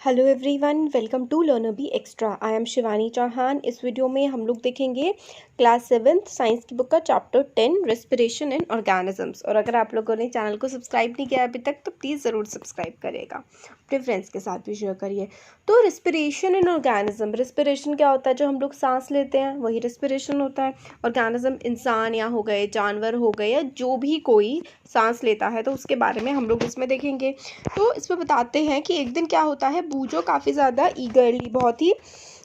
Hello everyone, welcome to learner B extra. I am Shivani Chauhan. इस video में हम लोग देखेंगे क्लास 7th साइंस की बुक का चैप्टर 10 रेस्पिरेशन इन ऑर्गेनिजम्स। और अगर आप लोगों ने चैनल को सब्सक्राइब नहीं किया अभी तक तो प्लीज़ ज़रूर सब्सक्राइब करिएगा, अपने फ्रेंड्स के साथ भी शेयर करिए। तो रेस्पिरेशन इन ऑर्गेनिज्म, रेस्पिरेशन क्या होता है? जो हम लोग सांस लेते हैं वही रेस्पिरेशन होता है। ऑर्गेनिज्म इंसान या हो गए, जानवर हो गए, या जो भी कोई सांस लेता है तो उसके बारे में हम लोग इसमें देखेंगे। तो इसमें बताते हैं कि एक दिन क्या होता है, बूजो काफ़ी ज़्यादा ईगरली, बहुत ही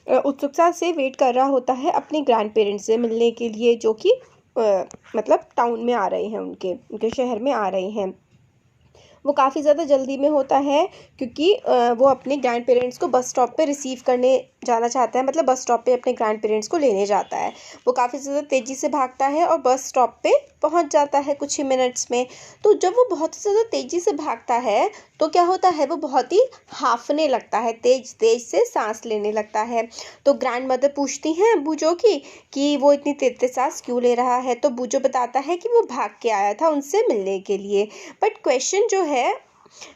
उत्सुकता से वेट कर रहा होता है अपने ग्रैंड पेरेंट्स से मिलने के लिए, जो कि मतलब टाउन में आ रहे हैं, उनके शहर में आ रहे हैं। वो काफ़ी ज़्यादा जल्दी में होता है क्योंकि वो अपने ग्रैंड पेरेंट्स को बस स्टॉप पे रिसीव करने जाना चाहता है, मतलब बस स्टॉप पे अपने ग्रैंड पेरेंट्स को लेने जाता है। वो काफ़ी ज़्यादा तेज़ी से भागता है और बस स्टॉप पे पहुंच जाता है कुछ ही मिनट्स में। तो जब वो बहुत ही ज़्यादा तेज़ी से भागता है तो क्या होता है, वो बहुत ही हांफने लगता है, तेज तेज से सांस लेने लगता है। तो ग्रैंड मदर पूछती हैं बूजो की कि वो इतनी तेज तेज सांस क्यों ले रहा है। तो बूजो बताता है कि वो भाग के आया था उनसे मिलने के लिए। बट क्वेश्चन जो है,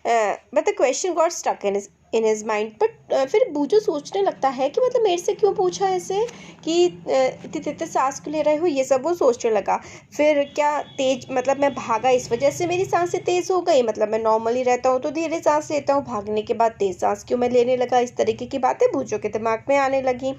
but the question got stuck in his mind. But फिर बूजो सोचने लगता है कि मतलब मेरे से क्यों पूछा ऐसे कि इतनी तेज सांस क्यों ले रहे हो, ये सब वो सोचने लगा। फिर क्या तेज, मतलब मैं भागा इस वजह से मेरी सांसें तेज हो गई, मतलब मैं नॉर्मली रहता हूँ तो धीरे सांस लेता हूँ, भागने के बाद तेज सांस क्यों मैं लेने लगा। इस तरीके की बातें बूजो के दिमाग में आने लगी।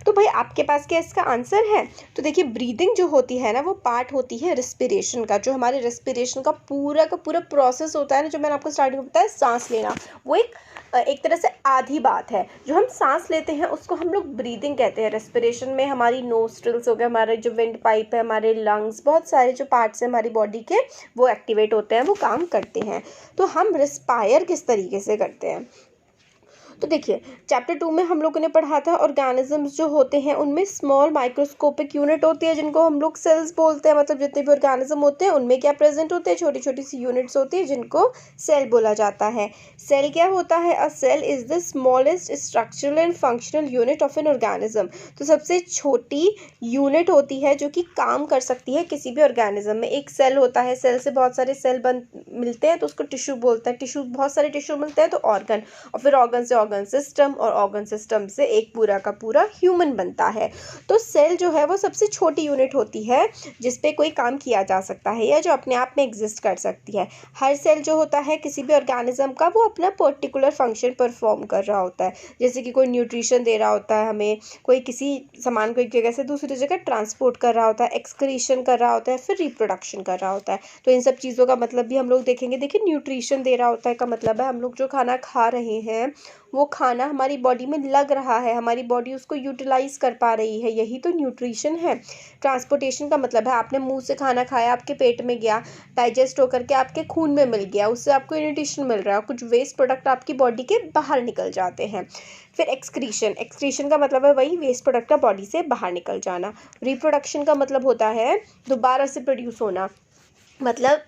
तो भाई आपके पास क्या इसका आंसर है? तो देखिए, ब्रीदिंग जो होती है ना, वो पार्ट होती है रेस्पिरेशन का। जो हमारे रेस्पिरेशन का पूरा प्रोसेस होता है ना, जो मैंने आपको स्टार्टिंग में बताया सांस लेना, वो एक तरह से आधी बात है। जो हम सांस लेते हैं उसको हम लोग ब्रीदिंग कहते हैं। रेस्पिरेशन में हमारी नोस्ट्रिल्स हो गए, हमारे जो विंड पाइप है, हमारे लंग्स, बहुत सारे जो पार्ट्स हैं हमारी बॉडी के, वो एक्टिवेट होते हैं, वो काम करते हैं। तो हम रिस्पायर किस तरीके से करते हैं? तो देखिए, चैप्टर 2 में हम लोगों ने पढ़ा था ऑर्गेनिजम्स जो होते हैं उनमें स्मॉल माइक्रोस्कोपिक यूनिट होती है जिनको हम लोग सेल्स बोलते हैं। मतलब जितने भी ऑर्गेनिज्म होते हैं उनमें क्या प्रेजेंट होते हैं, छोटी छोटी सी यूनिट्स होती है जिनको सेल बोला जाता है। सेल क्या होता है? A cell is the smallest structural and functional unit of an organism. तो सबसे छोटी यूनिट होती है जो कि काम कर सकती है किसी भी ऑर्गेनिज्म में। एक सेल होता है, सेल से बहुत सारे सेल मिलते हैं तो उसको टिश्यू बोलते हैं। टिश्यू, बहुत सारे टिश्यू मिलते हैं तो ऑर्गन, और फिर ऑर्गन से ऑर्गन सिस्टम, और ऑर्गन सिस्टम से एक पूरा का पूरा ह्यूमन बनता है। तो सेल जो है वो सबसे छोटी यूनिट होती है जिस पे कोई काम किया जा सकता है या जो अपने आप में एग्जिस्ट कर सकती है। हर सेल जो होता है किसी भी ऑर्गेनिज्म का, वो अपना पर्टिकुलर फंक्शन परफॉर्म कर रहा होता है। जैसे कि कोई न्यूट्रिशन दे रहा होता है हमें, कोई किसी सामान को एक जगह से दूसरी जगह ट्रांसपोर्ट कर रहा होता है, एक्सक्रीशन कर रहा होता है, फिर रिप्रोडक्शन कर रहा होता है। तो इन सब चीज़ों का मतलब भी हम लोग देखेंगे। देखिए, न्यूट्रिशन दे रहा होता है का मतलब है हम लोग जो खाना खा रहे हैं वो खाना हमारी बॉडी में लग रहा है, हमारी बॉडी उसको यूटिलाइज कर पा रही है, यही तो न्यूट्रिशन है। ट्रांसपोर्टेशन का मतलब है आपने मुंह से खाना खाया, आपके पेट में गया, डाइजेस्ट होकर के आपके खून में मिल गया, उससे आपको न्यूट्रिशन मिल रहा है, कुछ वेस्ट प्रोडक्ट आपकी बॉडी के बाहर निकल जाते हैं। फिर एक्सक्रीशन, एक्सक्रीशन का मतलब है वही वेस्ट प्रोडक्ट का बॉडी से बाहर निकल जाना। रिप्रोडक्शन का मतलब होता है दोबारा से प्रोड्यूस होना, मतलब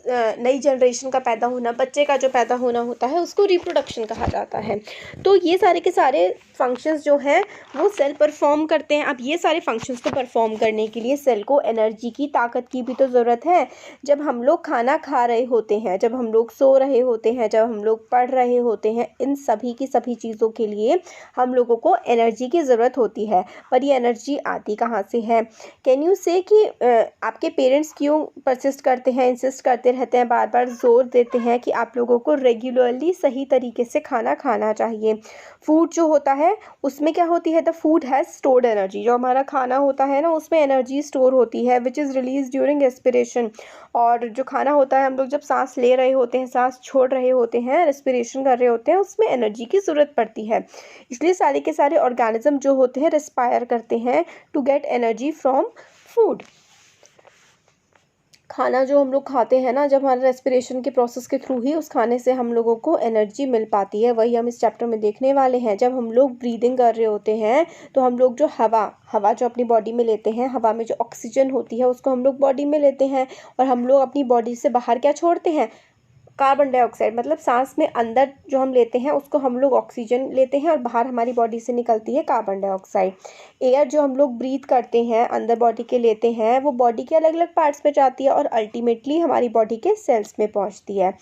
नई जनरेशन का पैदा होना, बच्चे का जो पैदा होना होता है उसको रिप्रोडक्शन कहा जाता है। तो ये सारे के सारे फंक्शंस जो हैं वो सेल परफॉर्म करते हैं। अब ये सारे फंक्शंस को परफॉर्म करने के लिए सेल को एनर्जी की, ताकत की भी तो ज़रूरत है। जब हम लोग खाना खा रहे होते हैं, जब हम लोग सो रहे होते हैं, जब हम लोग पढ़ रहे होते हैं, इन सभी की सभी चीज़ों के लिए हम लोगों को एनर्जी की ज़रूरत होती है। पर ये एनर्जी आती कहाँ से है? कैन यू से कि आपके पेरेंट्स क्यों परसिस्ट करते हैं, इंसिस्ट करते रहते हैं, बार बार जोर देते हैं कि आप लोगों को रेगुलरली सही तरीके से खाना खाना चाहिए। फूड जो होता है उसमें क्या होती है? The food has stored energy. जो हमारा खाना होता है ना उसमें एनर्जी स्टोर होती है, which is release during respiration. और जो खाना होता है, हम लोग जब सांस ले रहे होते हैं, सांस छोड़ रहे होते हैं, रेस्पिरेशन कर रहे होते हैं, उसमें एनर्जी की ज़रूरत पड़ती है। इसलिए सारे के सारे ऑर्गेनिज्म जो होते हैं रेस्पायर करते हैं to get energy from food. खाना जो हम लोग खाते हैं ना, जब हमारे रेस्पिरेशन के प्रोसेस के थ्रू ही उस खाने से हम लोगों को एनर्जी मिल पाती है। वही हम इस चैप्टर में देखने वाले हैं। जब हम लोग ब्रीदिंग कर रहे होते हैं तो हम लोग जो हवा जो अपनी बॉडी में लेते हैं, हवा में जो ऑक्सीजन होती है उसको हम लोग बॉडी में लेते हैं, और हम लोग अपनी बॉडी से बाहर क्या छोड़ते हैं? कार्बन डाइऑक्साइड मतलब सांस में अंदर जो हम लेते हैं उसको हम लोग ऑक्सीजन लेते हैं और बाहर हमारी बॉडी से निकलती है कार्बन डाइऑक्साइड। एयर जो हम लोग ब्रीथ करते हैं अंदर बॉडी के लेते हैं वो बॉडी के अलग अलग पार्ट्स में जाती है और अल्टीमेटली हमारी बॉडी के सेल्स में पहुंचती है।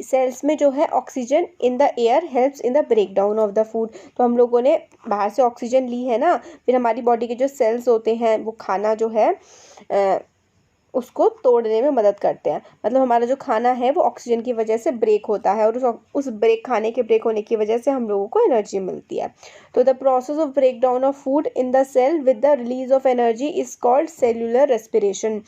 सेल्स में जो है oxygen in the air helps in the break down of the food. तो हम लोगों ने बाहर से ऑक्सीजन ली है ना, फिर हमारी बॉडी के जो सेल्स होते हैं वो खाना जो है उसको तोड़ने में मदद करते हैं। मतलब हमारा जो खाना है वो ऑक्सीजन की वजह से ब्रेक होता है और उस खाने के ब्रेक होने की वजह से हम लोगों को एनर्जी मिलती है। तो the process of break down of food in the cell with the release of energy is called cellular respiration.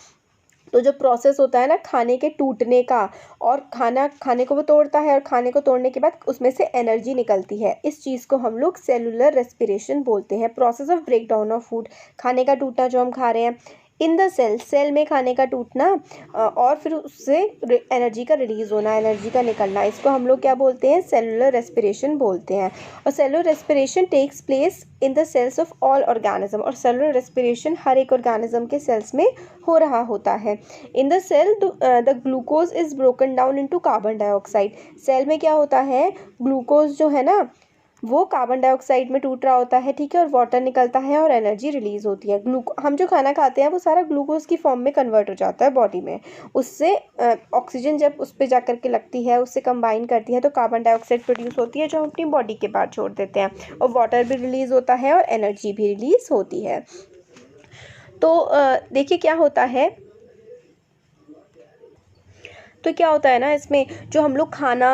तो जो प्रोसेस होता है ना खाने के टूटने का, और खाने को वो तोड़ता है और खाने को तोड़ने के बाद उसमें से एनर्जी निकलती है, इस चीज़ को हम लोग सेलुलर रेस्पिरेशन बोलते हैं। Process of break down of food, खाने का टूटना जो हम खा रहे हैं इन द सेल में खाने का टूटना और फिर उससे एनर्जी का रिलीज होना, एनर्जी का निकलना, इसको हम लोग क्या बोलते हैं, सेलुलर रेस्पिरेशन बोलते हैं। और cellular respiration takes place in the cells of all organism, और सेलुलर रेस्पिरेशन हर एक ऑर्गेनिज्म के सेल्स में हो रहा होता है। In the cell the glucose is broken down into carbon dioxide. Cell में क्या होता है, ग्लूकोज जो है ना वो कार्बन डाइऑक्साइड में टूट रहा होता है, ठीक है, और वाटर निकलता है और एनर्जी रिलीज होती है। हम जो खाना खाते हैं वो सारा ग्लूकोज की फॉर्म में कन्वर्ट हो जाता है बॉडी में, उससे ऑक्सीजन जब उस पर जाकर के लगती है उससे कंबाइन करती है तो कार्बन डाइऑक्साइड प्रोड्यूस होती है जो हम अपनी बॉडी के बाहर छोड़ देते हैं, और वाटर भी रिलीज होता है और एनर्जी भी रिलीज होती है। तो देखिए क्या होता है, तो क्या होता है ना इसमें जो हम लोग खाना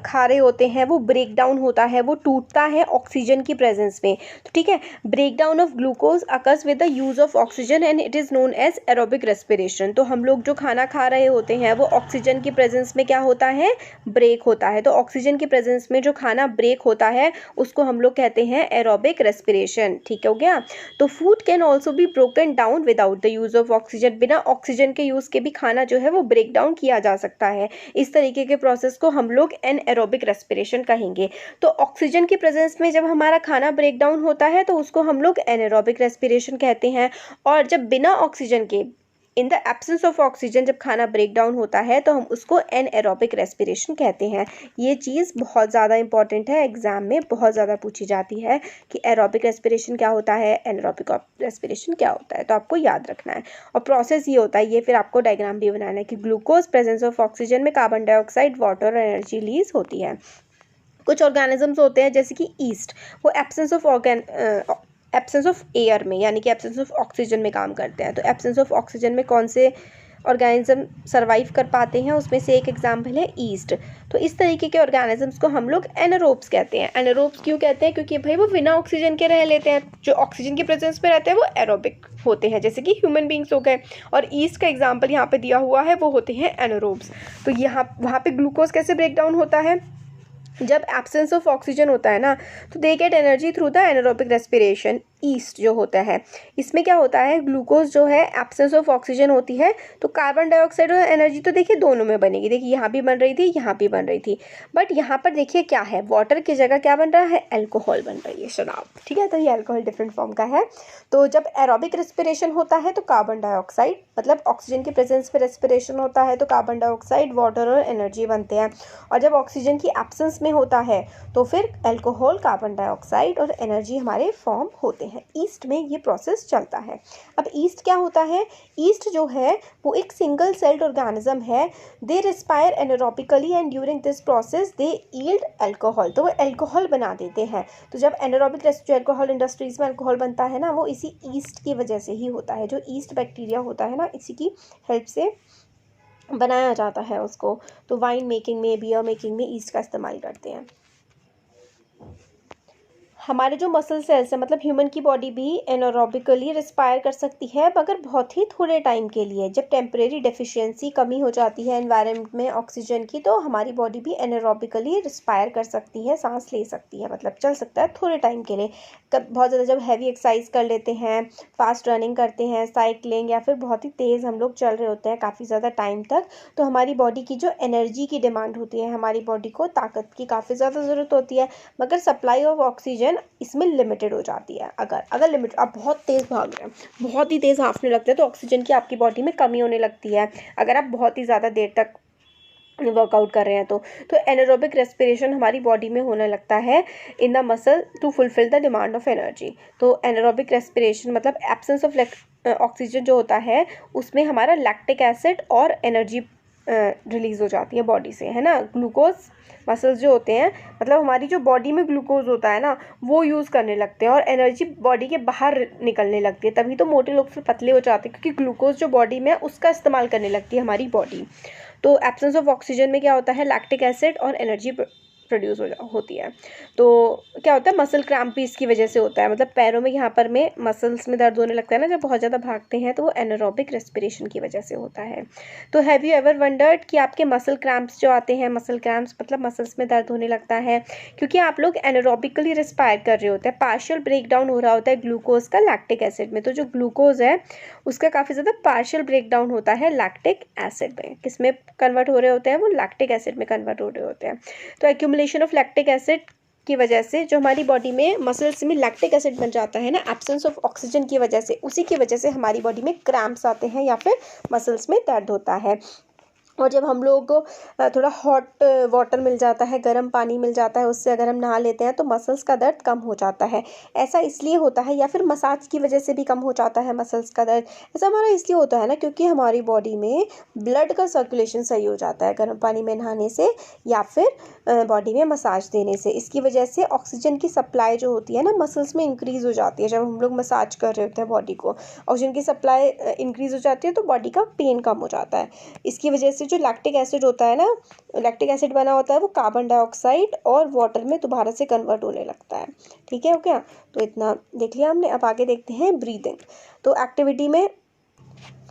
खा रहे होते हैं वो ब्रेक डाउन होता है, वो टूटता है ऑक्सीजन की प्रेजेंस में। तो ठीक है, break down of glucose occurs with the use of oxygen and it is known as aerobic respiration. तो हम लोग जो खाना खा रहे होते हैं वो ऑक्सीजन की प्रेजेंस में क्या होता है, ब्रेक होता है। तो ऑक्सीजन की प्रेजेंस में जो खाना ब्रेक होता है उसको हम लोग कहते हैं एरोबिक रेस्पिरेशन। ठीक हो गया। तो food can also be broken down without the use of oxygen, बिना ऑक्सीजन के यूज के भी खाना जो है वो ब्रेक डाउन किया जा सकता है। इस तरीके के प्रोसेस को हम लोग एनएरोबिक रेस्पिरेशन कहेंगे। तो ऑक्सीजन की प्रेजेंस में जब हमारा खाना ब्रेक डाउन होता है तो उसको हम लोग एनएरोबिक रेस्पिरेशन कहते हैं, और जब बिना ऑक्सीजन के, in the absence of oxygen, जब खाना ब्रेक डाउन होता है तो हम उसको एनएरोबिक रेस्पिरेशन कहते हैं। ये चीज़ बहुत ज़्यादा इंपॉर्टेंट है, एग्जाम में बहुत ज़्यादा पूछी जाती है कि एरोबिक रेस्पिरेशन क्या होता है, एनएरोबिक रेस्पिरेशन क्या होता है, तो आपको याद रखना है। और प्रोसेस ये होता है, ये फिर आपको डायग्राम भी बनाना है कि ग्लूकोज प्रेजेंस ऑफ ऑक्सीजन में कार्बन डाइऑक्साइड वाटर और एनर्जी रिलीज होती है। कुछ ऑर्गेनिजम्स होते हैं जैसे कि ईस्ट, वो एब्सेंस ऑफ एयर में यानी कि एब्सेंस ऑफ ऑक्सीजन में काम करते हैं। तो एब्सेंस ऑफ ऑक्सीजन में कौन से ऑर्गेनिज्म सर्वाइव कर पाते हैं, उसमें से एक एग्जाम्पल है ईस्ट। तो इस तरीके के ऑर्गेनिजम्स को हम लोग एनारोब्स कहते हैं। एनारोब्स क्यों कहते हैं, क्योंकि भाई वो बिना ऑक्सीजन के रह लेते हैं, जो ऑक्सीजन की प्रेजेंस में रहते हैं वो एरोबिक होते हैं, जैसे कि ह्यूमन बींग्स हो गए। और ईस्ट का एग्जाम्पल यहाँ पे दिया हुआ है, वो होते हैं एनारोब्स। तो यहाँ वहाँ पे ग्लूकोज कैसे ब्रेक डाउन होता है, जब एब्सेंस ऑफ ऑक्सीजन होता है ना तो they get energy through the anaerobic respiration. East जो होता है इसमें क्या होता है, ग्लूकोज जो है एब्सेंस ऑफ ऑक्सीजन होती है तो कार्बन डाइऑक्साइड और एनर्जी तो देखिए दोनों में बनेगी। देखिए यहाँ भी बन रही थी, यहाँ भी बन रही थी, बट यहाँ पर देखिए क्या है, वाटर की जगह क्या बन रहा है, अल्कोहल बन रही है, शराब। ठीक है, तो ये अल्कोहल डिफरेंट फॉर्म का है। तो जब एरोबिक रेस्पिरेशन होता है तो कार्बन डाइऑक्साइड, मतलब ऑक्सीजन की प्रेजेंस में रेस्पिरेशन होता है तो कार्बन डाइऑक्साइड, वाटर और एनर्जी बनते हैं। और जब ऑक्सीजन की एब्सेंस में होता है तो फिर अल्कोहल, कार्बन डाइऑक्साइड और एनर्जी हमारे फॉर्म होते हैं। ईस्ट में ये प्रोसेस चलता है। अब ईस्ट क्या होता है, ईस्ट जो है वो एक सिंगल सेल्ड ऑर्गेनिज्म है। They respire anaerobically and during this process they yield alcohol, तो वो अल्कोहल बना देते हैं। तो जब एनारोबिक जो अल्कोहल इंडस्ट्रीज में अल्कोहल बनता है ना वो इसी ईस्ट की वजह से ही होता है। जो ईस्ट बैक्टीरिया होता है ना इसी की हेल्प से बनाया जाता है उसको। तो वाइन मेकिंग में, बियर मेकिंग में ईस्ट का इस्तेमाल करते हैं। हमारे जो मसल सेल्स हैं, मतलब ह्यूमन की बॉडी भी एनारोबिकली रिस्पायर कर सकती है, मगर बहुत ही थोड़े टाइम के लिए। जब टेम्परेरी डेफिशिएंसी, कमी हो जाती है एनवायरनमेंट में ऑक्सीजन की, तो हमारी बॉडी भी एनारोबिकली रिस्पायर कर सकती है, सांस ले सकती है, मतलब चल सकता है थोड़े टाइम के लिए। बहुत ज़्यादा जब हैवी एक्सरसाइज कर लेते हैं, फास्ट रनिंग करते हैं, साइकिलिंग, या फिर बहुत ही तेज़ हम लोग चल रहे होते हैं काफ़ी ज़्यादा टाइम तक, तो हमारी बॉडी की जो एनर्जी की डिमांड होती है, हमारी बॉडी को ताकत की काफ़ी ज़्यादा ज़रूरत होती है, मगर सप्लाई ऑफ ऑक्सीजन इसमें लिमिटेड हो जाती है। अगर लिमिट, आप बहुत तेज़ भाग रहे हैं, बहुत ही तेज़ हाँफने लगते हैं तो ऑक्सीजन की आपकी बॉडी में कमी होने लगती है। अगर आप बहुत ही ज़्यादा देर तक वर्कआउट कर रहे हैं तो एनारोबिक रेस्पिरेशन हमारी बॉडी में होने लगता है in the muscle to fulfil the demand of energy. तो एनारोबिक रेस्पिरेशन मतलब एब्सेंस ऑफ ऑक्सीजन जो होता है उसमें हमारा लैक्टिक एसिड और एनर्जी रिलीज हो जाती है बॉडी से, है ना। ग्लूकोज मसल्स जो होते हैं मतलब हमारी जो बॉडी में ग्लूकोज होता है ना वो यूज़ करने लगते हैं और एनर्जी बॉडी के बाहर निकलने लगती है। तभी तो मोटे लोग फिर पतले हो जाते हैं, क्योंकि ग्लूकोज जो बॉडी में है उसका इस्तेमाल करने लगती है हमारी बॉडी। तो एब्सेंस ऑफ ऑक्सीजन में क्या होता है, लैक्टिक एसिड और एनर्जी प्रोड्यूस होती है। तो क्या होता है, मसल क्रैम्प भी इसकी वजह से होता है, मतलब पैरों में यहाँ पर में मसल्स में दर्द होने लगता है ना जब बहुत ज़्यादा भागते हैं, तो वो एनारोबिक रेस्पिरेशन की वजह से होता है। तो हैव यू एवर वंडर्ड कि आपके मसल क्रैम्प्स जो आते हैं, मसल क्रैम्प्स मतलब मसल्स में दर्द होने लगता है क्योंकि आप लोग एनारोबिकली रिस्पायर कर रहे होते हैं, पार्शियल ब्रेक डाउन हो रहा होता है ग्लूकोज का लैक्टिक एसिड में। तो जो ग्लूकोज है उसका काफ़ी ज़्यादा पार्शियल ब्रेक डाउन होता है लैक्टिक एसिड में। किस में कन्वर्ट हो रहे होते हैं, वो लैक्टिक एसिड में कन्वर्ट हो रहे होते हैं। तो एक्यूमुलेशन ऑफ लैक्टिक एसिड की वजह से जो हमारी बॉडी में मसल्स में लैक्टिक एसिड बन जाता है ना, एब्सेंस ऑफ ऑक्सीजन की वजह से, उसी की वजह से हमारी बॉडी में क्रैम्प्स आते हैं या फिर मसल्स में दर्द होता है। और जब हम लोग को थोड़ा हॉट वाटर मिल जाता है, गर्म पानी मिल जाता है, उससे अगर हम नहा लेते हैं तो मसल्स का दर्द कम हो जाता है। ऐसा इसलिए होता है, या फिर मसाज की वजह से भी कम हो जाता है मसल्स का दर्द। ऐसा हमारा इसलिए होता है ना क्योंकि हमारी बॉडी में ब्लड का सर्कुलेशन सही हो जाता है गर्म पानी में नहाने से या फिर बॉडी में मसाज देने से। इसकी वजह से ऑक्सीजन की सप्लाई जो होती है ना मसल्स में इंक्रीज़ हो जाती है। जब हम लोग मसाज कर रहे होते हैं बॉडी को, ऑक्सीजन की सप्लाई इंक्रीज़ हो जाती है तो बॉडी का पेन कम हो जाता है। इसकी वजह से जो लैक्टिक एसिड होता है ना, लैक्टिक एसिड बना होता है वो कार्बन डाइऑक्साइड और वाटर में दोबारा से कन्वर्ट होने लगता है। ठीक है, ओके। तो इतना देख लिया हमने। अब आगे देखते हैं ब्रीदिंग। तो एक्टिविटी में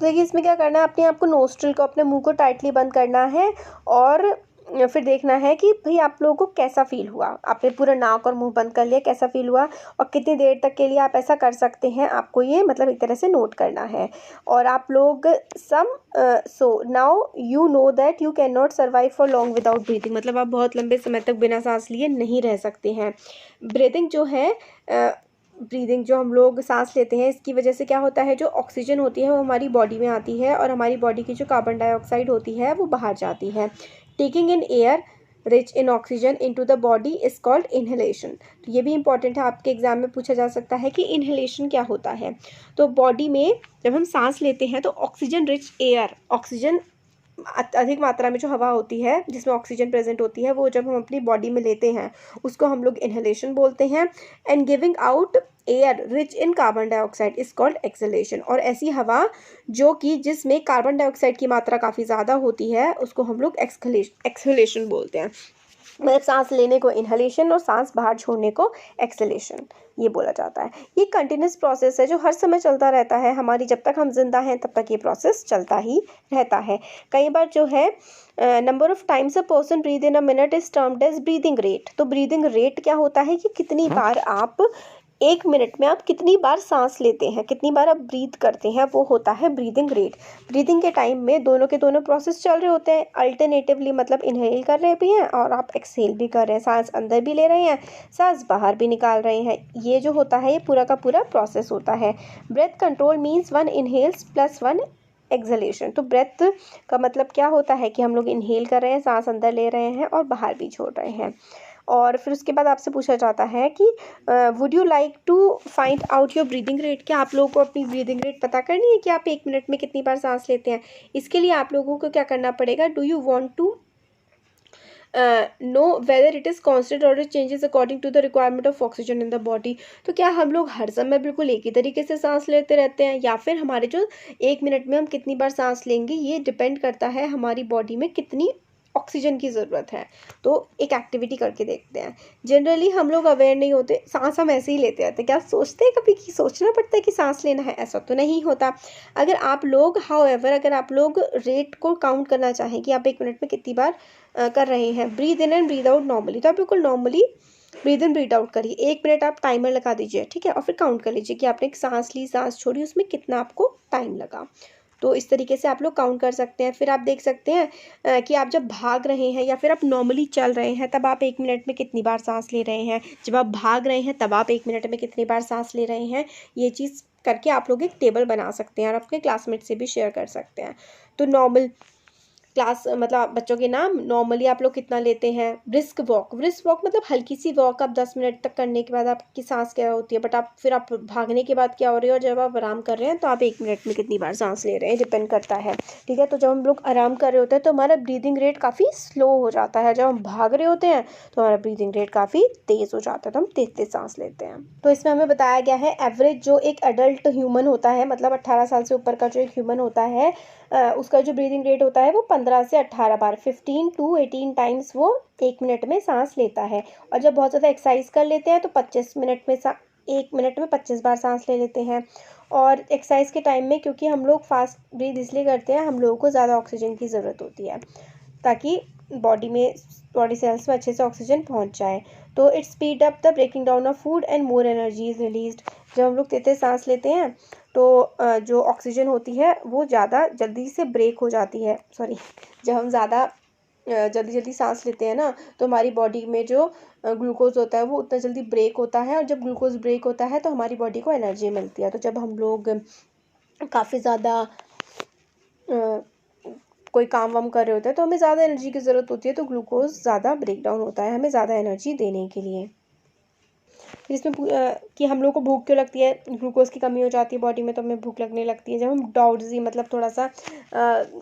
देखिए इसमें क्या करना है, अपने आप को नोस्ट्रिल को, अपने मुंह को टाइटली बंद करना है और फिर देखना है कि भाई आप लोगों को कैसा फील हुआ। आपने पूरा नाक और मुंह बंद कर लिया, कैसा फील हुआ और कितनी देर तक के लिए आप ऐसा कर सकते हैं, आपको ये मतलब एक तरह से नोट करना है। और आप लोग so now you know that you can not survive for long without breathing, मतलब आप बहुत लंबे समय तक बिना सांस लिए नहीं रह सकते हैं। ब्रीदिंग जो है ब्रीदिंग जो हम लोग सांस लेते हैं, इसकी वजह से क्या होता है, जो ऑक्सीजन होती है वो हमारी बॉडी में आती है और हमारी बॉडी की जो कार्बन डाइऑक्साइड होती है वो बाहर जाती है। Taking in air rich in oxygen into the body is called inhalation. तो ये भी इंपॉर्टेंट है, आपके एग्जाम में पूछा जा सकता है कि इनहेलेशन क्या होता है। तो बॉडी में जब हम सांस लेते हैं तो ऑक्सीजन रिच एयर, ऑक्सीजन अधिक मात्रा में जो हवा होती है जिसमें ऑक्सीजन प्रेजेंट होती है, वो जब हम अपनी बॉडी में लेते हैं उसको हम लोग इनहेलेशन बोलते हैं। And giving out air rich in carbon dioxide is called exhalation. और ऐसी हवा जो कि जिसमें कार्बन डाइऑक्साइड की मात्रा काफ़ी ज़्यादा होती है उसको हम लोग एक्सहेलेशन बोलते हैं। मतलब सांस लेने को इनहेलेशन और सांस बाहर छोड़ने को एक्सहेलेशन ये बोला जाता है। ये कंटिन्यूस प्रोसेस है जो हर समय चलता रहता है हमारी, जब तक हम जिंदा हैं तब तक ये प्रोसेस चलता ही रहता है। कई बार जो है number of times a person breathe in a minute is termed as breathing rate. तो ब्रीदिंग रेट क्या होता है कि कितनी बार आप एक मिनट में आप कितनी बार सांस लेते हैं, कितनी बार आप ब्रीथ करते हैं, वो होता है ब्रीदिंग रेट। ब्रीदिंग के टाइम में दोनों के दोनों प्रोसेस चल रहे होते हैं अल्टरनेटिवली, मतलब इनहेल कर रहे भी हैं और आप एक्सहेल भी कर रहे हैं, सांस अंदर भी ले रहे हैं, सांस बाहर भी निकाल रहे हैं। ये जो होता है ये पूरा का पूरा प्रोसेस होता है। Breath control means 1 inhales plus 1 exhalation. तो ब्रेथ का मतलब क्या होता है कि हम लोग इनहेल कर रहे हैं, सांस अंदर ले रहे हैं और बाहर भी छोड़ रहे हैं। और फिर उसके बाद आपसे पूछा जाता है कि would you like to find out your breathing rate. क्या आप लोगों को अपनी ब्रीदिंग रेट पता करनी है कि आप एक मिनट में कितनी बार सांस लेते हैं। इसके लिए आप लोगों को क्या करना पड़ेगा, do you want to know whether it is constant और it changes according to the requirement of oxygen in the body. तो क्या हम लोग हर समय बिल्कुल एक ही तरीके से सांस लेते रहते हैं या फिर हमारे जो एक मिनट में हम कितनी बार सांस लेंगे ये डिपेंड करता है हमारी बॉडी में कितनी ऑक्सीजन की ज़रूरत है। तो एक एक्टिविटी करके देखते हैं। जनरली हम लोग अवेयर नहीं होते, सांस हम ऐसे ही लेते रहते हैं। क्या सोचते हैं कभी कि सोचना पड़ता है कि सांस लेना है, ऐसा तो नहीं होता। अगर आप लोग अगर आप लोग रेट को काउंट करना चाहें कि आप एक मिनट में कितनी बार कर रहे हैं, breathe in and breathe out normally, तो आप बिल्कुल normally breathe in breathe out करिए। एक मिनट आप टाइमर लगा दीजिए, ठीक है, और फिर काउंट कर लीजिए कि आपने एक सांस ली, सांस छोड़ी, उसमें कितना आपको टाइम लगा। तो इस तरीके से आप लोग काउंट कर सकते हैं। फिर आप देख सकते हैं कि आप जब भाग रहे हैं या फिर आप नॉर्मली चल रहे हैं तब आप एक मिनट में कितनी बार सांस ले रहे हैं, जब आप भाग रहे हैं तब आप एक मिनट में कितनी बार सांस ले रहे हैं। ये चीज़ करके आप लोग एक टेबल बना सकते हैं और अपने क्लासमेट से भी शेयर कर सकते हैं। तो नॉर्मल क्लास मतलब बच्चों के नाम, नॉर्मली आप लोग कितना लेते हैं? ब्रिस्क वॉक मतलब हल्की सी वॉक आप 10 मिनट तक करने के बाद आपकी सांस क्या होती है, बट आप भागने के बाद क्या हो रही है, और जब आप आराम कर रहे हैं तो आप 1 मिनट में कितनी बार सांस ले रहे हैं, डिपेंड करता है। ठीक है, तो जब हम लोग आराम कर रहे होते हैं तो हमारा ब्रीदिंग रेट काफ़ी स्लो हो जाता है। जब हम भाग रहे होते हैं तो हमारा ब्रीदिंग रेट काफ़ी तेज़ हो जाता है, तो हम तेज तेज सांस लेते हैं। तो इसमें हमें बताया गया है एवरेज जो एक एडल्ट ह्यूमन होता है, मतलब 18 साल से ऊपर का जो एक ह्यूमन होता है, उसका जो ब्रीदिंग रेट होता है वो 15 से 18 बार 15 to 18 टाइम्स वो 1 मिनट में सांस लेता है। और जब बहुत ज़्यादा एक्सरसाइज कर लेते हैं तो 25 मिनट में 1 मिनट में 25 बार सांस ले लेते हैं। और एक्सरसाइज के टाइम में, क्योंकि हम लोग फास्ट ब्रीथ इसलिए करते हैं, हम लोगों को ज़्यादा ऑक्सीजन की ज़रूरत होती है ताकि बॉडी सेल्स में अच्छे से ऑक्सीजन पहुंच जाए। तो it speed up the breaking down of food and more energy is released. जब हम लोग तेज सांस लेते हैं तो जो ऑक्सीजन होती है वो ज़्यादा जल्दी से ब्रेक हो जाती है, जब हम ज़्यादा जल्दी सांस लेते हैं ना, तो हमारी बॉडी में जो ग्लूकोज होता है वो उतना जल्दी ब्रेक होता है, और जब ग्लूकोज ब्रेक होता है तो हमारी बॉडी को एनर्जी मिलती है। तो जब हम लोग काफ़ी ज़्यादा कोई काम वाम कर रहे होते हैं तो हमें ज़्यादा एनर्जी की ज़रूरत होती है, तो ग्लूकोज ज़्यादा ब्रेक डाउन होता है हमें ज़्यादा एनर्जी देने के लिए। फिर इसमें कि हम लोग को भूख क्यों लगती है, ग्लूकोज की कमी हो जाती है बॉडी में तो हमें भूख लगने लगती है। जब हम डाउट्सी मतलब थोड़ा सा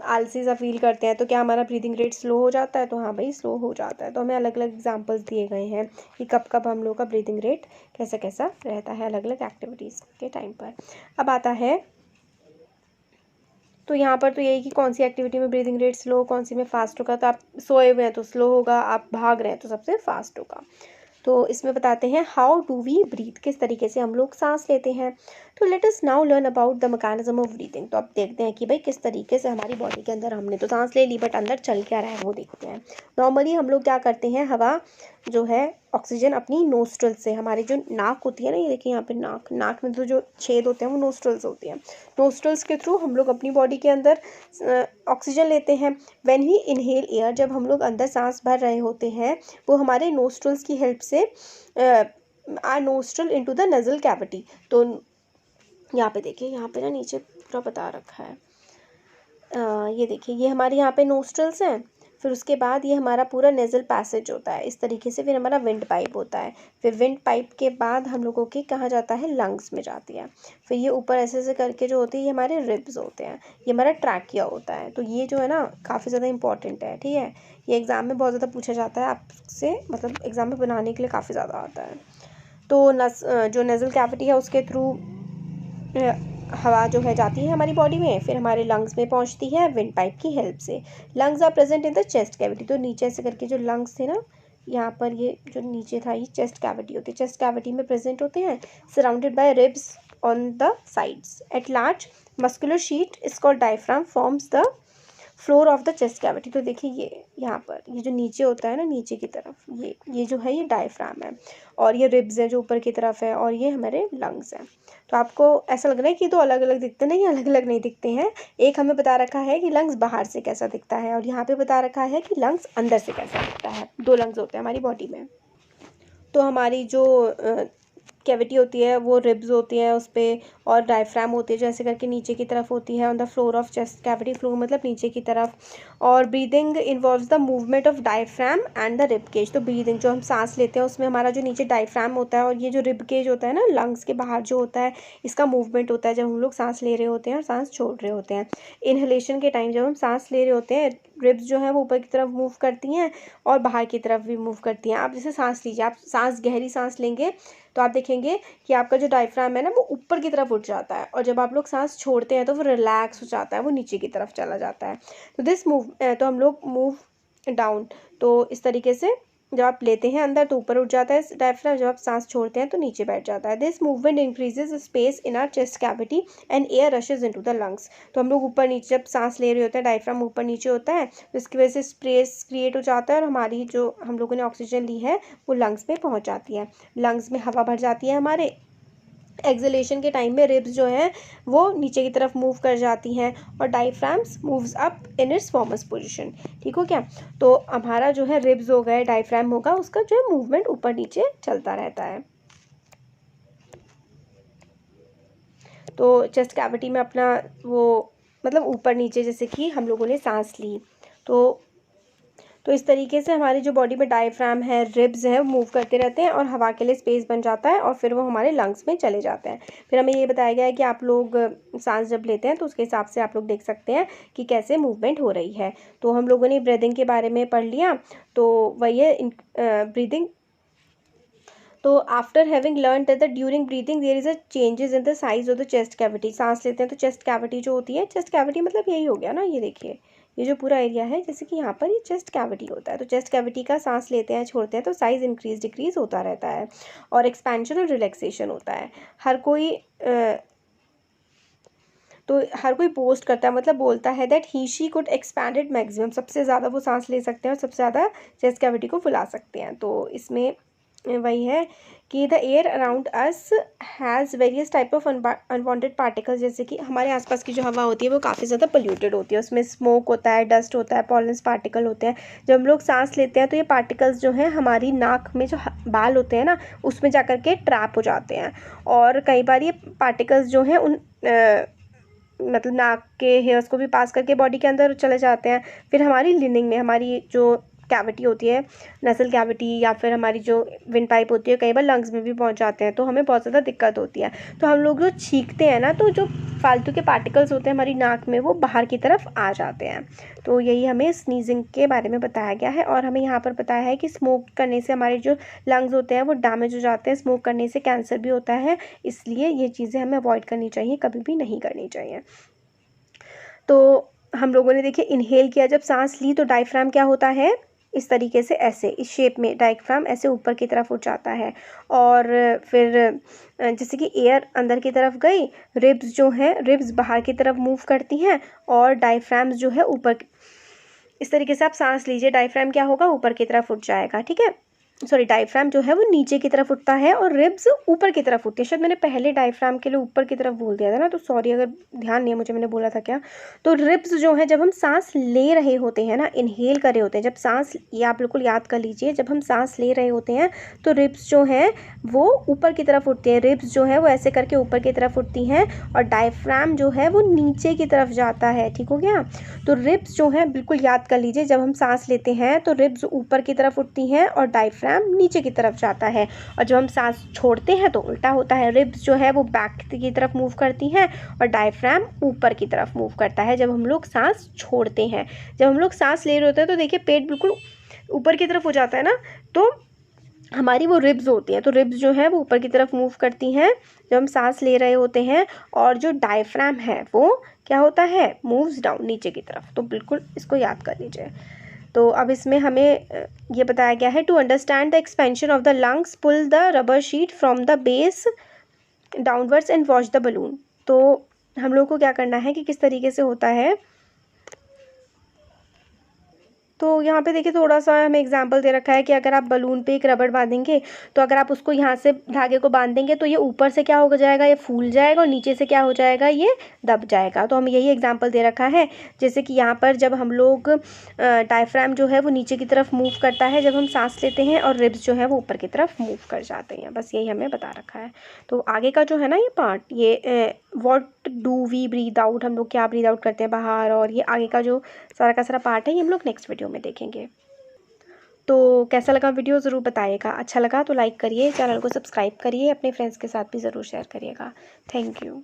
आलसी सा फील करते हैं तो क्या हमारा ब्रीदिंग रेट स्लो हो जाता है? तो हाँ भाई, स्लो हो जाता है। तो हमें अलग अलग एग्जांपल्स दिए गए हैं कि कब कब हम लोग का ब्रीदिंग रेट कैसा कैसा रहता है अलग अलग एक्टिविटीज़ के टाइम पर। अब आता है, तो यहाँ पर तो यही कि कौन सी एक्टिविटी में ब्रीदिंग रेट स्लो, कौन सी में फास्ट होगा। तो आप सोए हुए हैं तो स्लो होगा, आप भाग रहे हैं तो सबसे फास्ट होगा। तो इसमें बताते हैं हाउ डू वी ब्रीथ, किस तरीके से हम लोग सांस लेते हैं। तो let us now learn about the mechanism of breathing. तो अब देखते हैं कि भाई किस तरीके से हमारी बॉडी के अंदर, हमने तो सांस ले ली बट अंदर चल क्या रहा है वो देखते हैं। नॉर्मली हम लोग क्या करते हैं, हवा जो है ऑक्सीजन अपनी नोस्ट्रल से, हमारी जो नाक होती है ना, ये देखिए यहाँ पे नाक में तो जो छेद होते हैं वो नोस्ट्रल्स होती हैं, नोस्ट्रल्स के थ्रू हम लोग अपनी बॉडी के अंदर ऑक्सीजन लेते हैं। व्हेन वी इनहेल एयर, जब हम लोग अंदर सांस भर रहे होते हैं वो हमारे नोस्ट्रल्स की हेल्प से or nostril into the nasal cavity. तो यहाँ पे देखिए, यहाँ पे ना नीचे पूरा बता रखा है, ये देखिए ये हमारे यहाँ पे नोस्ट्रल्स हैं, फिर उसके बाद ये हमारा पूरा नेज़ल पैसेज होता है इस तरीके से, फिर हमारा विंड पाइप होता है, फिर विंड पाइप के बाद हम लोगों की कहाँ जाता है, लंग्स में जाती है, फिर ये ऊपर ऐसे ऐसे करके जो होती है ये हमारे रिब्स होते हैं, ये हमारा ट्रैकिया होता है। तो ये जो है ना काफ़ी ज़्यादा इंपॉर्टेंट है, ठीक है, ये एग्ज़ाम में बहुत ज़्यादा पूछा जाता है आपसे, मतलब एग्ज़ाम में बनाने के लिए काफ़ी ज़्यादा आता है। तो जो नेज़ल कैविटी है उसके थ्रू हवा जो है जाती है हमारी बॉडी में, फिर हमारे लंग्स में पहुंचती है विंड पाइप की हेल्प से। Lungs are present in the chest cavity. तो नीचे से करके जो लंग्स थे ना, यहाँ पर ये जो नीचे था ये चेस्ट कैविटी होती है, चेस्ट कैविटी में प्रेजेंट होते हैं, surrounded by ribs on the sides. At large muscular sheet is called diaphragm forms the floor of the chest cavity. तो देखिए ये यहाँ पर ये जो नीचे होता है ना, नीचे की तरफ ये जो है ये डायफ्राम है, और ये रिब्स है जो ऊपर की तरफ है, और ये हमारे लंग्स हैं। तो आपको ऐसा लग रहा है कि तो अलग अलग दिखते नहीं, अलग अलग नहीं दिखते हैं। एक हमें बता रखा है कि लंग्स बाहर से कैसा दिखता है, और यहाँ पे बता रखा है कि लंग्स अंदर से कैसा दिखता है। 2 लंग्स होते हैं हमारी बॉडी में। तो हमारी जो कैविटी होती है वो रिब्स होती है उस पर, और डायफ्राम होती है जो ऐसे करके नीचे की तरफ होती है on the floor of chest cavity, floor मतलब नीचे की तरफ। और breathing involves the movement of diaphragm and the rib cage. तो ब्रीदिंग जो हम सांस लेते हैं उसमें हमारा जो नीचे डायफ्राम होता है और ये जो रिब केज होता है ना, लंग्स के बाहर जो होता है, इसका मूवमेंट होता है जब हम लोग सांस ले रहे होते हैं और सांस छोड़ रहे होते हैं। इनहेलेशन के टाइम जब हम सांस ले रहे होते हैं, रिब्स जो है वो ऊपर की तरफ मूव करती हैं और बाहर की तरफ भी मूव करती हैं। आप जैसे सांस लीजिए, आप सांस गहरी सांस लेंगे तो आप देखेंगे कि आपका जो डायफ्राम है ना वो ऊपर की तरफ उठ जाता है, और जब आप लोग सांस छोड़ते हैं तो वो रिलैक्स हो जाता है, वो नीचे की तरफ चला जाता है। तो हम लोग मूव डाउन, तो इस तरीके से जब आप लेते हैं अंदर तो ऊपर उठ जाता है डायफ्राम, जब आप सांस छोड़ते हैं तो नीचे बैठ जाता है। This movement increases space in our chest cavity and air rushes into the lungs. तो हम लोग ऊपर नीचे जब सांस ले रहे होते हैं, डायफ्राम ऊपर नीचे होता है, तो इसकी वजह से स्पेस क्रिएट हो जाता है और हमारी जो हम लोगों ने ऑक्सीजन ली है वो लंग्स में पहुंच जाती है, लंग्स में हवा भर जाती है हमारे। एक्सलेशन के टाइम में रिब्स जो हैं वो नीचे की तरफ मूव कर जाती हैं और diaphragms moves up in its former position. ठीक हो क्या? तो हमारा जो है रिब्स हो गए, डायफ्राम होगा, उसका जो है मूवमेंट ऊपर नीचे चलता रहता है। तो चेस्ट कैविटी में अपना वो मतलब ऊपर नीचे जैसे कि हम लोगों ने सांस ली तो इस तरीके से हमारी जो बॉडी में डायफ्राम है, रिब्स है, मूव करते रहते हैं और हवा के लिए स्पेस बन जाता है और फिर वो हमारे लंग्स में चले जाते हैं। फिर हमें ये बताया गया है कि आप लोग सांस जब लेते हैं तो उसके हिसाब से आप लोग देख सकते हैं कि कैसे मूवमेंट हो रही है। तो हम लोगों ने ब्रीदिंग के बारे में पढ़ लिया, तो वही है ब्रीदिंग। तो after having learn that during breathing there is a changes in the size of the chest cavity. सांस लेते हैं तो चेस्ट कैविटी जो होती है, चेस्ट कैविटी मतलब यही हो गया ना, ये देखिए ये जो पूरा एरिया है, जैसे कि यहाँ पर ये चेस्ट कैविटी होता है, तो चेस्ट कैविटी का सांस लेते हैं छोड़ते हैं तो साइज इंक्रीज डिक्रीज होता रहता है और एक्सपेंशन और रिलैक्सेशन होता है। हर कोई पोस्ट करता है, मतलब बोलता है that he she could expanded maximum, सबसे ज़्यादा वो सांस ले सकते हैं और सबसे ज़्यादा चेस्ट कैविटी को फुला सकते हैं। तो इसमें वही है कि the air around us has various type of unwanted particles, जैसे कि हमारे आसपास की जो हवा होती है वो काफ़ी ज़्यादा पोल्यूटेड होती है, उसमें स्मोक होता है, डस्ट होता है, पॉलन्स पार्टिकल होते हैं। जब हम लोग सांस लेते हैं तो ये पार्टिकल्स जो हैं हमारी नाक में जो बाल होते हैं ना उसमें जा कर के ट्रैप हो जाते हैं और कई बार ये पार्टिकल्स जो हैं उन मतलब नाक के हेयर्स को भी पास करके बॉडी के अंदर चले जाते हैं। फिर हमारी लिनिंग में हमारी जो कैविटी होती है, नसल कैविटी या फिर हमारी जो विंड पाइप होती है, कई बार लंग्स में भी पहुंच जाते हैं, तो हमें बहुत ज़्यादा दिक्कत होती है। तो हम लोग जो छींकते हैं ना, तो जो फालतू के पार्टिकल्स होते हैं हमारी नाक में वो बाहर की तरफ आ जाते हैं। तो यही हमें स्नीजिंग के बारे में बताया गया है। और हमें यहाँ पर बताया है कि स्मोक करने से हमारे जो लंग्स होते हैं वो डैमेज हो जाते हैं, स्मोक करने से कैंसर भी होता है, इसलिए ये चीज़ें हमें अवॉइड करनी चाहिए, कभी भी नहीं करनी चाहिए। तो हम लोगों ने देखिए इनहेल किया, जब सांस ली तो डायफ्राम क्या होता है, इस तरीके से ऐसे इस शेप में डायफ्राम ऐसे ऊपर की तरफ उठ जाता है और फिर जैसे कि एयर अंदर की तरफ गई, रिब्स जो है रिब्स बाहर की तरफ मूव करती हैं और डायफ्राम्स जो है ऊपर, इस तरीके से आप सांस लीजिए, डायफ्राम क्या होगा, ऊपर की तरफ उठ जाएगा, ठीक है। सॉरी, डायफ्राम जो है वो नीचे की तरफ उठता है और रिब्स ऊपर की तरफ उठती है। शायद मैंने पहले डायफ्राम के लिए ऊपर की तरफ बोल दिया था ना, तो सॉरी अगर ध्यान नहीं है मुझे, मैंने बोला था क्या। तो रिब्स जो है जब हम सांस ले रहे होते हैं ना, इनहेल कर रहे होते हैं, जब सांस, ये आप बिल्कुल याद कर लीजिए, जब हम सांस ले रहे होते हैं तो रिब्स जो है वो ऊपर की तरफ उठती है, रिब्स जो है वो ऐसे करके ऊपर की तरफ उठती हैं और डायफ्राम जो है वो नीचे की तरफ जाता है, ठीक हो गया। तो रिब्स जो है बिल्कुल याद कर लीजिए, जब हम सांस लेते हैं तो रिब्स ऊपर की तरफ उठती हैं और डायफ्राम नीचे की तरफ जाता है, और जब हम सांस छोड़ते हैं तो उल्टा होता है, रिब्स जो है वो बैक की तरफ मूव करती हैं और डायफ्राम ऊपर की तरफ मूव करता है जब हम लोग सांस छोड़ते हैं। जब हम लोग सांस ले रहे होते हैं तो देखिए पेट बिल्कुल ऊपर की तरफ हो जाता है ना, तो हमारी वो रिब्स होती हैं, तो रिब्स जो है वो ऊपर की तरफ मूव करती हैं जब हम सांस ले रहे होते हैं, और जो डायफ्राम है वो क्या होता है, मूव्स डाउन नीचे की तरफ। तो बिल्कुल इसको याद कर लीजिए। तो अब इसमें हमें ये बताया गया है, to understand the expansion of the lungs pull the rubber sheet from the base downwards and watch the balloon. तो हम लोग को क्या करना है कि किस तरीके से होता है, तो यहाँ पे देखिए थोड़ा सा हमें एग्जांपल दे रखा है कि अगर आप बलून पे एक रबड़ बांधेंगे तो अगर आप उसको यहाँ से धागे को बांधेंगे तो ये ऊपर से क्या हो जाएगा, ये फूल जाएगा और नीचे से क्या हो जाएगा, ये दब जाएगा। तो हमें यही एग्जांपल दे रखा है, जैसे कि यहाँ पर जब हम लोग डायफ्राम जो है वो नीचे की तरफ मूव करता है जब हम सांस लेते हैं, और रिब्स जो है वो ऊपर की तरफ मूव कर जाते हैं, बस यही हमें बता रखा है। तो आगे का जो है ना ये पार्ट, ये what do we breathe out, हम लोग क्या ब्रीद आउट करते हैं बाहर, और ये आगे का जो सारा का सारा पार्ट है ये हम लोग नेक्स्ट वीडियो में देखेंगे। तो कैसा लगा वीडियो ज़रूर बताइएगा, अच्छा लगा तो लाइक करिए, चैनल को सब्सक्राइब करिए, अपने फ्रेंड्स के साथ भी ज़रूर शेयर करिएगा। Thank you.